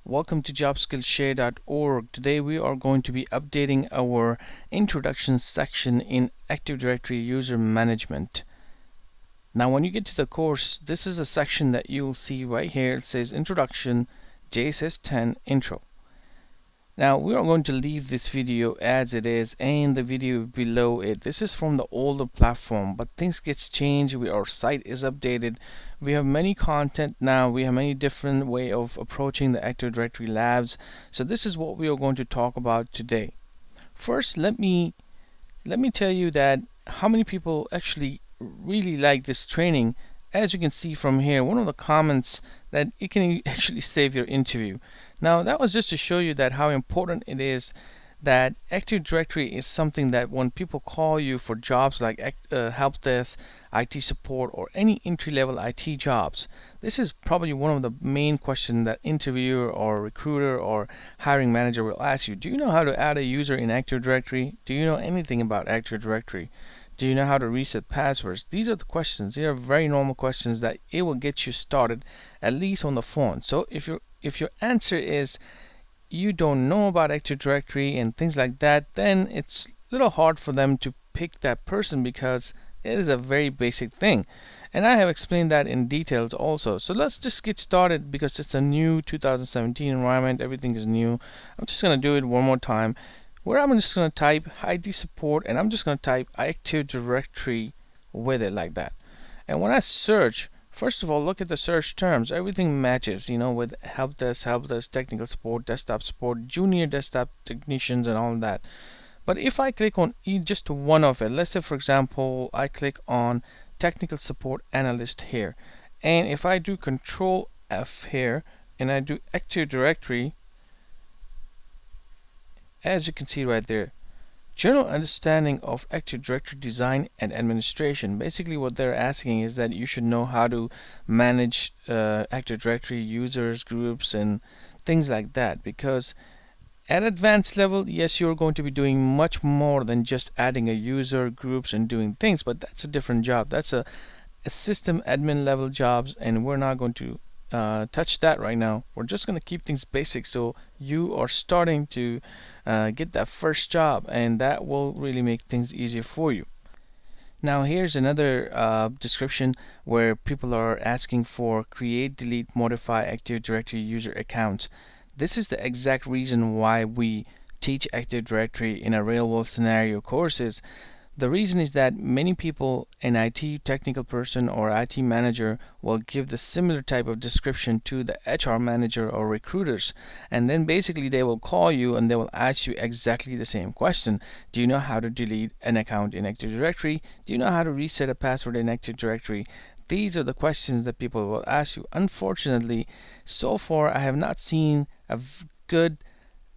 Welcome to jobskillshare.org. Today we are going to be updating our introduction section in Active Directory User Management. Now when you get to the course, this is a section that you'll see right here. It says Introduction JSS 10 Intro. Now we are going to leave this video as it is and the video below it. This is from the older platform, but things gets changed. Our site is updated. We have many content now. We have many different way of approaching the Active Directory labs. So this is what we are going to talk about today. First, let me tell you that how many people actually really like this training. As you can see from here, one of the comments that it can actually save your interview. Now that was just to show you that how important it is that Active Directory is something that when people call you for jobs like help desk, IT support, or any entry-level IT jobs, this is probably one of the main questions that interviewer or recruiter or hiring manager will ask you. Do you know how to add a user in Active Directory? Do you know anything about Active Directory? Do you know how to reset passwords? These are the questions. These are very normal questions that it will get you started, at least on the phone. So if your answer is you don't know about Active Directory and things like that, then it's a little hard for them to pick that person because it is a very basic thing. And I have explained that in details also. So let's just get started because it's a new 2017 environment. Everything is new. I'm just going to do it one more time, where I'm just going to type IT support and I'm just going to type Active Directory with it like that. And when I search, first of all, look at the search terms. Everything matches, with help desk, technical support, desktop support, junior desktop technicians, and all that. But if I click on just one of it, let's say for example I click on technical support analyst here, and if I do Control F here and I do Active Directory, as you can see right there, general understanding of Active Directory design and administration. Basically what they're asking is that you should know how to manage Active Directory users, groups, and things like that, because at advanced level, yes, you're going to be doing much more than just adding a user, groups, and doing things, but that's a different job. That's a system admin level jobs, and we're not going to touch that right now. We're just going to keep things basic so you are starting to get that first job, and that will really make things easier for you. Now here's another description where people are asking for create, delete, modify Active Directory user accounts. This is the exact reason why we teach Active Directory in a real world scenario courses. The reason is that many people, an IT technical person or IT manager, will give the similar type of description to the HR manager or recruiters, and then basically they will call you and they will ask you exactly the same question. Do you know how to delete an account in Active Directory? Do you know how to reset a password in Active Directory? These are the questions that people will ask you. Unfortunately, so far I have not seen a good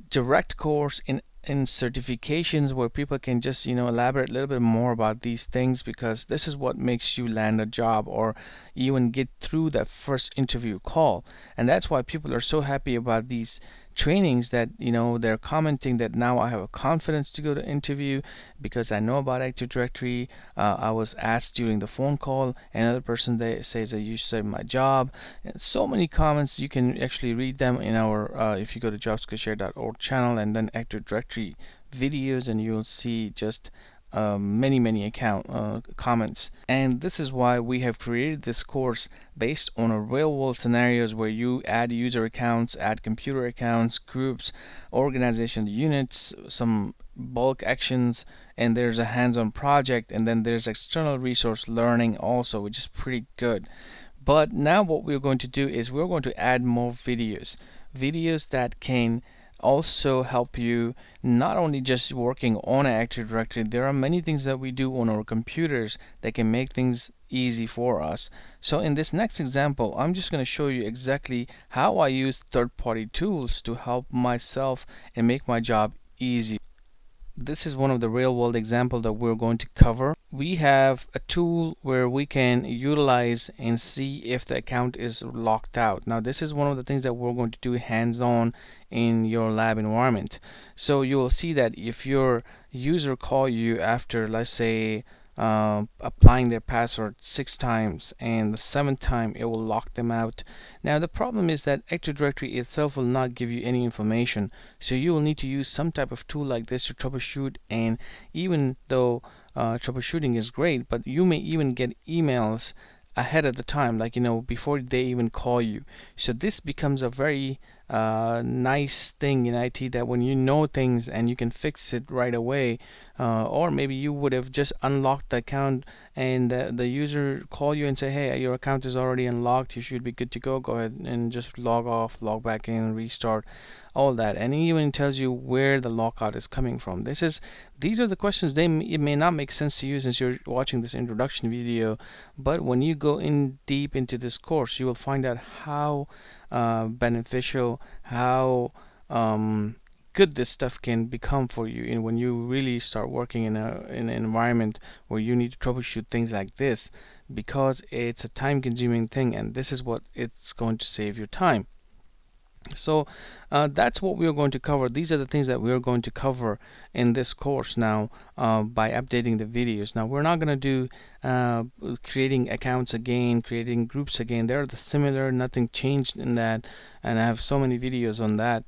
direct course in certifications where people can just elaborate a little bit more about these things, because this is what makes you land a job or even get through that first interview call. And that's why people are so happy about these trainings, that they're commenting that now I have a confidence to go to interview because I know about Active Directory. I was asked during the phone call. Another person they says that you saved my job. And so many comments, you can actually read them in our if you go to jobskillshare.org channel and then Active Directory videos, and you'll see just many comments. And this is why we have created this course based on a real world scenarios where you add user accounts, add computer accounts, groups, organization units, some bulk actions, and there's a hands-on project, and then there's external resource learning also, which is pretty good. But now what we're going to do is we're going to add more videos that can also help you not only just working on Active Directory. There are many things that we do on our computers that can make things easy for us. So in this next example, I'm just going to show you exactly how I use third-party tools to help myself and make my job easy. This is one of the real-world examples that we're going to cover. We have a tool where we can utilize and see if the account is locked out. Now this is one of the things that we're going to do hands-on in your lab environment. So you will see that if your user call you after, let's say, applying their password 6 times, and the 7th time it will lock them out. Now the problem is that Active Directory itself will not give you any information, so you will need to use some type of tool like this to troubleshoot. And even though troubleshooting is great, but you may even get emails ahead of the time, like before they even call you. So this becomes a very nice thing in IT, that when you know things and you can fix it right away, or maybe you would have just unlocked the account and the user call you and say, hey, your account is already unlocked, you should be good to go ahead and just log off, log back in, restart, all that. And it even tells you where the lockout is coming from. These are the questions. It may not make sense to you since you're watching this introduction video, but when you go in deep into this course, you will find out how beneficial, how good this stuff can become for you, and when you really start working in an environment where you need to troubleshoot things like this, because it's a time-consuming thing, and this is what it's going to save your time. So that's what we are going to cover. These are the things that we are going to cover in this course now, by updating the videos. Now we're not going to do creating accounts again, creating groups again. They're the similar, nothing changed in that, and I have so many videos on that.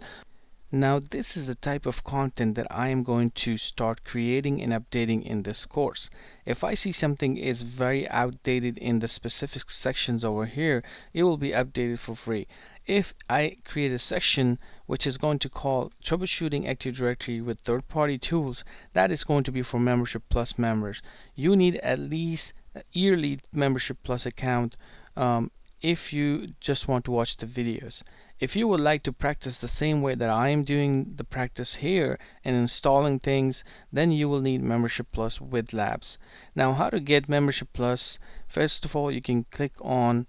Now this is a type of content that I am going to start creating and updating in this course. If I see something is very outdated in the specific sections over here, it will be updated for free. If I create a section which is going to call Troubleshooting Active Directory with Third-Party Tools, that is going to be for Membership Plus members. You need at least a yearly Membership Plus account if you just want to watch the videos. If you would like to practice the same way that I am doing the practice here and installing things, then you will need Membership Plus with labs. Now, how to get Membership Plus? First of all, you can click on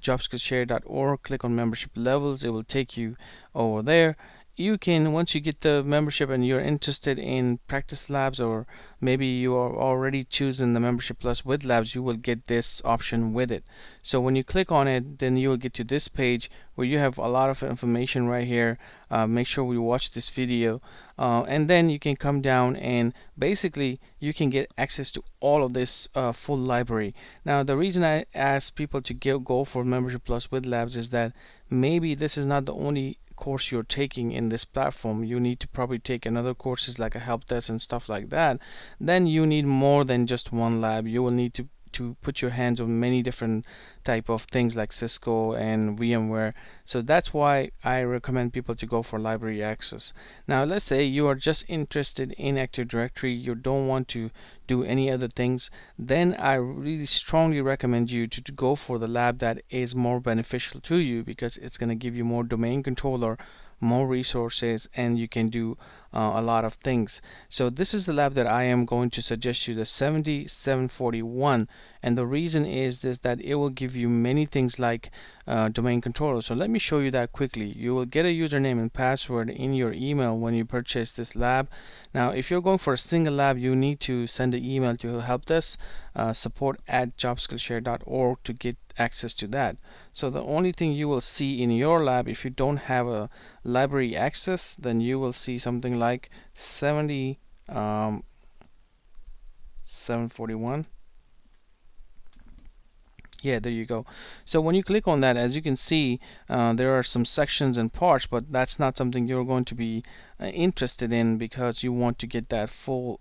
jobskillshare.org, click on membership levels. It will take you over there. You can, once you get the membership and you're interested in practice labs, or maybe you are already choosing the Membership Plus with labs, you will get this option with it. So when you click on it, then you will get to this page where you have a lot of information right here. Make sure we watch this video, and then you can come down and basically you can get access to all of this full library. Now the reason I ask people to go for Membership Plus with labs is that maybe this is not the only course you're taking in this platform. You need to probably take another courses like a help desk and stuff like that. Then you need more than just one lab. You will need to put your hands on many different type of things like Cisco and VMware. So that's why I recommend people to go for library access. Now let's say you are just interested in Active Directory, you don't want to do any other things, then I really strongly recommend you to go for the lab that is more beneficial to you, because it's going to give you more domain controller, more resources, and you can do a lot of things. So this is the lab that I am going to suggest you, the 7741, and the reason is this, that it will give you many things like domain controller. So let me show you that quickly. You will get a username and password in your email when you purchase this lab. Now if you're going for a single lab, you need to send an email to helpdesk support@jobskillshare.org to get access to that. So the only thing you will see in your lab, if you don't have a library access, then you will see something like 741. Yeah, there you go. So when you click on that, as you can see, there are some sections and parts, but that's not something you're going to be interested in, because you want to get that full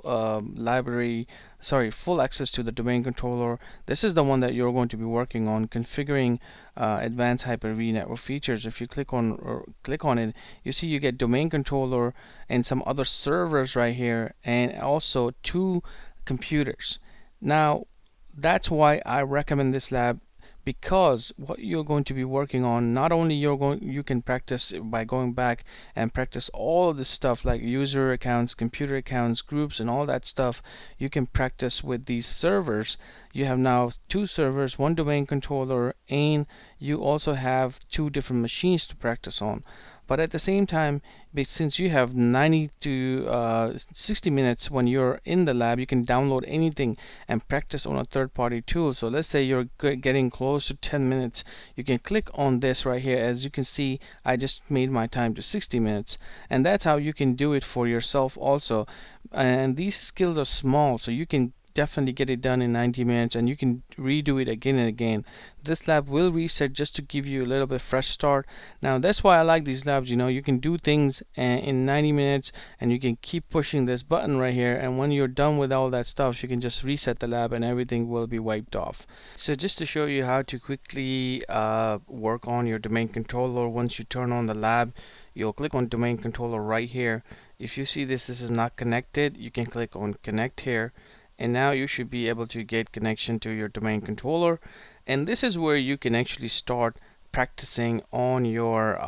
full access to the domain controller. This is the one that you're going to be working on, configuring advanced Hyper-V network features. If you click on it, you see you get domain controller and some other servers right here, and also 2 computers. Now that's why I recommend this lab, because what you're going to be working on, not only you can practice by going back and practice all of this stuff like user accounts, computer accounts, groups, and all that stuff. You can practice with these servers. You have now 2 servers, 1 domain controller, and you also have 2 different machines to practice on. But at the same time, since you have 90 to 60 minutes when you're in the lab, you can download anything and practice on a third-party tool. So let's say you're getting close to 10 minutes. You can click on this right here. As you can see, I just made my time to 60 minutes. And that's how you can do it for yourself also. And these skills are small, so you can definitely get it done in 90 minutes, and you can redo it again and again. This lab will reset just to give you a little bit fresh start. Now that's why I like these labs. You can do things in 90 minutes, and you can keep pushing this button right here, and when you're done with all that stuff, you can just reset the lab and everything will be wiped off. So just to show you how to quickly work on your domain controller, once you turn on the lab, you'll click on domain controller right here. If you see this is not connected, you can click on connect here, and now you should be able to get connection to your domain controller. And this is where you can actually start practicing on your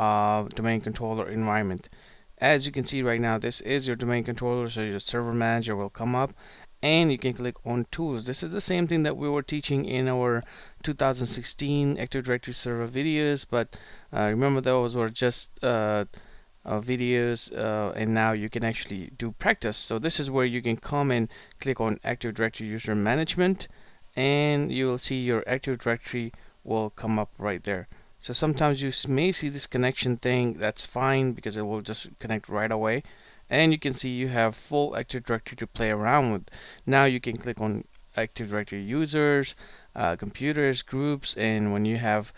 domain controller environment. As you can see right now, this is your domain controller, so your server manager will come up, and you can click on tools. This is the same thing that we were teaching in our 2016 Active Directory server videos, but remember those were just videos, and now you can actually do practice. So this is where you can come and click on Active Directory User Management, and you will see your Active Directory will come up right there. So sometimes you may see this connection thing. That's fine, because it will just connect right away, and you can see you have full Active Directory to play around with. Now you can click on Active Directory users, computers, groups, and when you have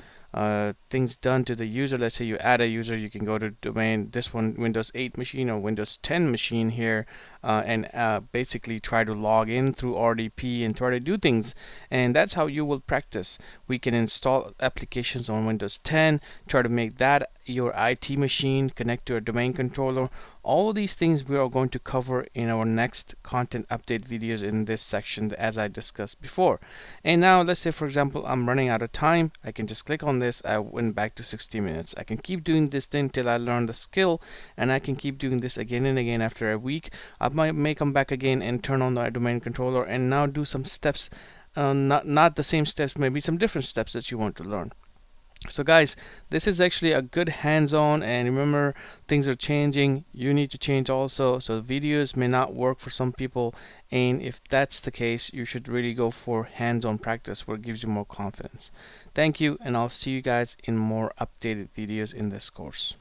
things done to the user, let's say you add a user, you can go to domain, this one, Windows 8 machine or Windows 10 machine here, and basically try to log in through RDP and try to do things. And that's how you will practice. We can install applications on Windows 10, try to make that your IT machine, connect to a domain controller. All of these things we are going to cover in our next content update videos in this section, as I discussed before. And now let's say, for example, I'm running out of time. I can just click on this. I went back to 60 minutes. I can keep doing this thing till I learn the skill, and I can keep doing this again and again. After a week, I may come back again and turn on the domain controller and now do some steps, not the same steps, maybe some different steps that you want to learn. So guys, this is actually a good hands-on, and remember, things are changing. You need to change also. So videos may not work for some people, and if that's the case, you should really go for hands-on practice where it gives you more confidence. Thank you, and I'll see you guys in more updated videos in this course.